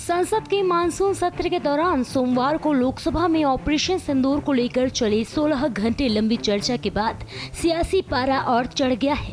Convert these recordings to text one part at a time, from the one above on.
संसद के मानसून सत्र के दौरान सोमवार को लोकसभा में ऑपरेशन सिंदूर को लेकर चली 16 घंटे लंबी चर्चा के बाद सियासी पारा और चढ़ गया है,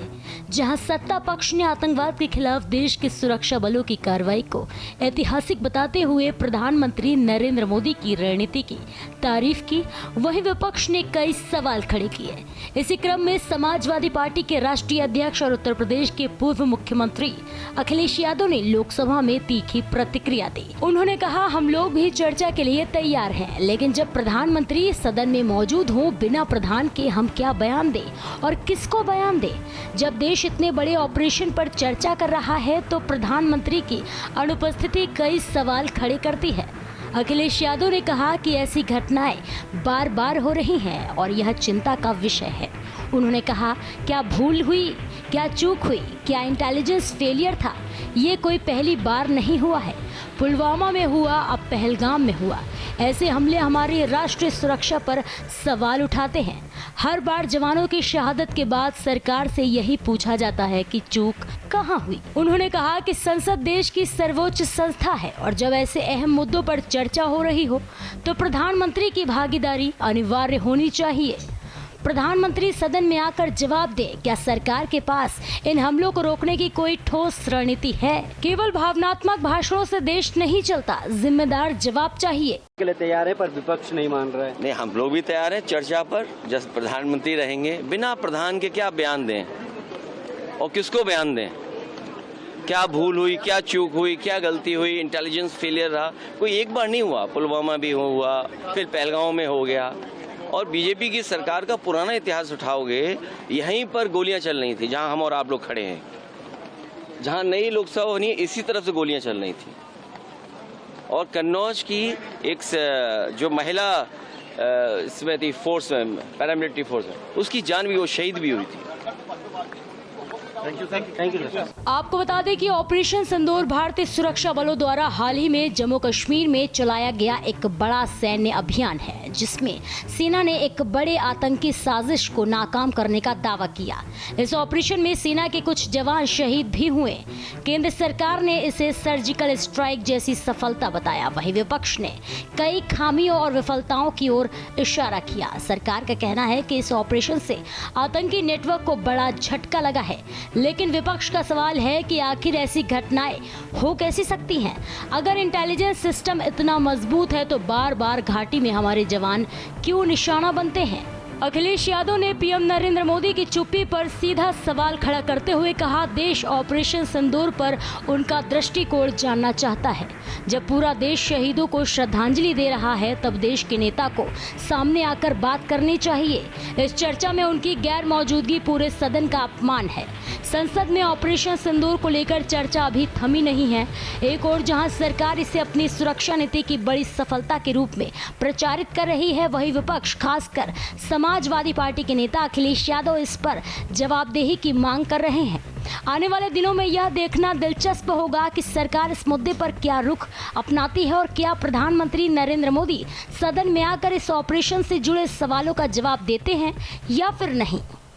जहां सत्ता पक्ष ने आतंकवाद के खिलाफ देश के सुरक्षा बलों की कार्रवाई को ऐतिहासिक बताते हुए प्रधानमंत्री नरेंद्र मोदी की रणनीति की तारीफ की। वहीं विपक्ष ने कई सवाल खड़े किए। इसी क्रम में समाजवादी पार्टी के राष्ट्रीय अध्यक्ष और उत्तर प्रदेश के पूर्व मुख्यमंत्री अखिलेश यादव ने लोकसभा में तीखी प्रतिक्रिया दी। उन्होंने कहा, हम लोग भी चर्चा के लिए तैयार हैं, लेकिन जब प्रधानमंत्री सदन में मौजूद हो, बिना प्रधान के हम क्या बयान दें और किसको बयान दें। जब देश इतने बड़े ऑपरेशन पर चर्चा कर रहा है तो प्रधानमंत्री की अनुपस्थिति कई सवाल खड़े करती है। अखिलेश यादव ने कहा कि ऐसी घटनाएं बार बार हो रही हैं और यह चिंता का विषय है। उन्होंने कहा, क्या भूल हुई, क्या चूक हुई, क्या इंटेलिजेंस फेलियर था? ये कोई पहली बार नहीं हुआ है। पुलवामा में हुआ, अब पहलगाम में हुआ। ऐसे हमले हमारी राष्ट्रीय सुरक्षा पर सवाल उठाते हैं। हर बार जवानों की शहादत के बाद सरकार से यही पूछा जाता है कि चूक कहाँ हुई। उन्होंने कहा कि संसद देश की सर्वोच्च संस्था है और जब ऐसे अहम मुद्दों पर चर्चा हो रही हो तो प्रधानमंत्री की भागीदारी अनिवार्य होनी चाहिए। प्रधानमंत्री सदन में आकर जवाब दे, क्या सरकार के पास इन हमलों को रोकने की कोई ठोस रणनीति है? केवल भावनात्मक भाषणों से देश नहीं चलता, जिम्मेदार जवाब चाहिए। के लिए तैयार है पर विपक्ष नहीं मान रहा है। नहीं, हम लोग भी तैयार हैं चर्चा पर। जब प्रधानमंत्री रहेंगे, बिना प्रधान के क्या बयान दें और किसको बयान दें? क्या भूल हुई, क्या चूक हुई, क्या गलती हुई, इंटेलिजेंस फेलियर रहा? कोई एक बार नहीं हुआ, पुलवामा भी हुआ, फिर पहलगांव में हो गया। और बीजेपी की सरकार का पुराना इतिहास उठाओगे, यहीं पर गोलियां चल रही थी जहां हम और आप लोग खड़े हैं। जहां नई लोकसभा होनी है, इसी तरफ से गोलियां चल रही थी। और कन्नौज की एक जो महिला इसमें थी, फोर्स में, पैरामिलिट्री फोर्स में, उसकी जान भी, वो शहीद भी हुई थी। Thank you. आपको बता दें कि ऑपरेशन सिंदूर भारतीय सुरक्षा बलों द्वारा हाल ही में जम्मू कश्मीर में चलाया गया एक बड़ा सैन्य अभियान है, जिसमें सेना ने एक बड़े आतंकी साजिश को नाकाम करने का दावा किया। इस ऑपरेशन में सेना के कुछ जवान शहीद भी हुए। केंद्र सरकार ने इसे सर्जिकल स्ट्राइक जैसी सफलता बताया। वहीं विपक्ष ने कई खामियों और विफलताओं की ओर इशारा किया। सरकार का कहना है कि इस ऑपरेशन से आतंकी नेटवर्क को बड़ा झटका लगा है, लेकिन विपक्ष का सवाल है कि आखिर ऐसी घटनाएं हो कैसी सकती हैं? अगर इंटेलिजेंस सिस्टम इतना मजबूत है तो बार बार घाटी में हमारे जवान क्यों निशाना बनते हैं? अखिलेश यादव ने पीएम नरेंद्र मोदी की चुप्पी पर सीधा सवाल खड़ा करते हुए कहा, देश ऑपरेशन सिंदूर पर उनका दृष्टिकोण जानना चाहता है। जब पूरा देश शहीदों को श्रद्धांजलि दे रहा है, तब देश के नेता को सामने आकर बात करनी चाहिए। इस चर्चा में उनकी गैर मौजूदगी पूरे सदन का अपमान है। संसद में ऑपरेशन सिंदूर को लेकर चर्चा अभी थमी नहीं है। एक और जहां सरकार इसे अपनी सुरक्षा नीति की बड़ी सफलता के रूप में प्रचारित कर रही है, वहीं विपक्ष, खासकर समाजवादी पार्टी के नेता अखिलेश यादव इस पर जवाबदेही की मांग कर रहे हैं। आने वाले दिनों में यह देखना दिलचस्प होगा कि सरकार इस मुद्दे पर क्या रुख अपनाती है और क्या प्रधानमंत्री नरेंद्र मोदी सदन में आकर इस ऑपरेशन से जुड़े सवालों का जवाब देते हैं या फिर नहीं।